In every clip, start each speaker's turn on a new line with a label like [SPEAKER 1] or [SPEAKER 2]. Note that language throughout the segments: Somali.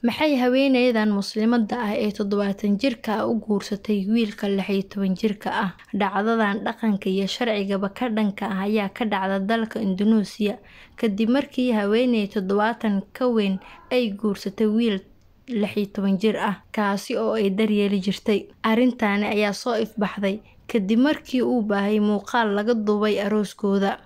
[SPEAKER 1] Maxay haweeneydan muslimadda ah ee 70 jirka ah u guursatay wiilka 16 jirka ah? Dhacdadan dhaqanka iyo sharcigaba ka dhanka ah ayaa ka dhacda dalka Indonesia kadib markii haweeney 70 ka weyn ay guursatay wiil 16 jir ah kaasi oo ay daryeeli jirtay. Arrintan ayaa soo ifbaxday kadib markii uu baahay muuqaal laga duubay arooskooda.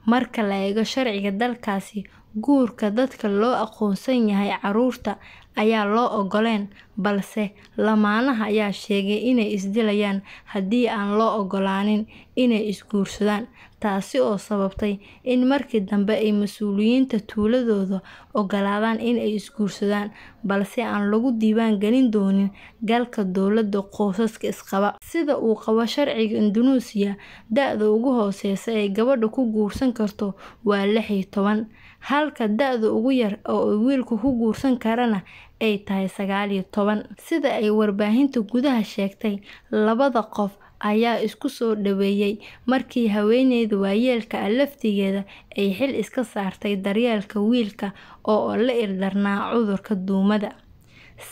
[SPEAKER 1] Marka la eego sharciga dalkaasi, guurka dadka loo aqoonsan yahay carruurta ayaa loo ogoleen, balse lamaanaha ayaa sheegay inay isdilayaan haddii aan loo ogolaanin inay isguursadaan, taasi oo sababtay in markii dambe ay mas'uuliyiinta tuuladooda ogolaadaan in ay isguursadaan, balse aan lagu diiwaan gelin doonin galka dowladda qoysaska isqaba. Sida uu qabo sharciga Indonesia, da'da ugu hooseysa ee gabadhu ku guursan karto waa 16, halka da'da ugu yar oo wiilku ku guursan karana ay tahay 19. Sida ay warbaahinta gudaha sheegtay, labada qof ayaa isku soo dhaweeyay markii haweeneyda waayeelka ah laftigeeda ay xil iska saartay daryeelka wiilka oo la ildarnaa cudurka duumada.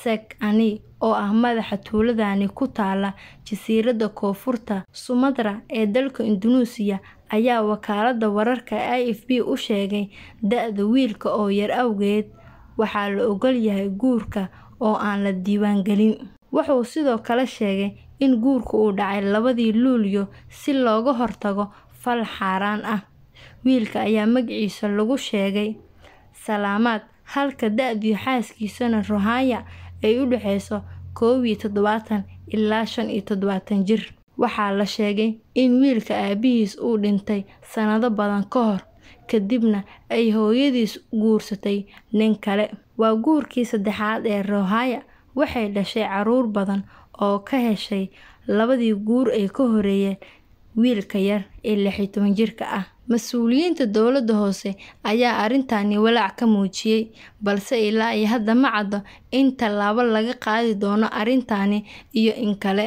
[SPEAKER 1] Sheikh Ani, oo ah madaxa tuuladani ku taala jasiiradda Koonfurta Sumatra ee dalka Indonesia, ayaa wakaaladda wararka AFP u sheegay da'da wiilka oo yar awgeed waxaa la ogol yahay guurka oo aan la diiwaan gelin. Wuxuu sidoo kale sheegay in guurku uu dhacay 2 Luulyo si looga hortago fal xaaraan ah. Wiilka ayaa magaciisa lagu sheegay Salamat, halka da'da xaaskiisana Rohaya ay u dhaxayso 71 ilaa 75 jir. Waxaa la sheegay in wiilka aabihiis uu dhintay sanado badan ka hor, kadibna ay hooyadiis guursatay nin kale. Waa guurkii saddexaad ee Rohaya, waxay dhashay carruur badan oo ka heshay 2 guur ee ka horeeyay wiilka yar ee 16 jirka ah. Mas'uuliyiinta dowladda hoose ayaa arintani walaac ka muujiyay, balse ilaa hadda ma cadda in tallaabo laga qaadi doono arintani iyo in kale.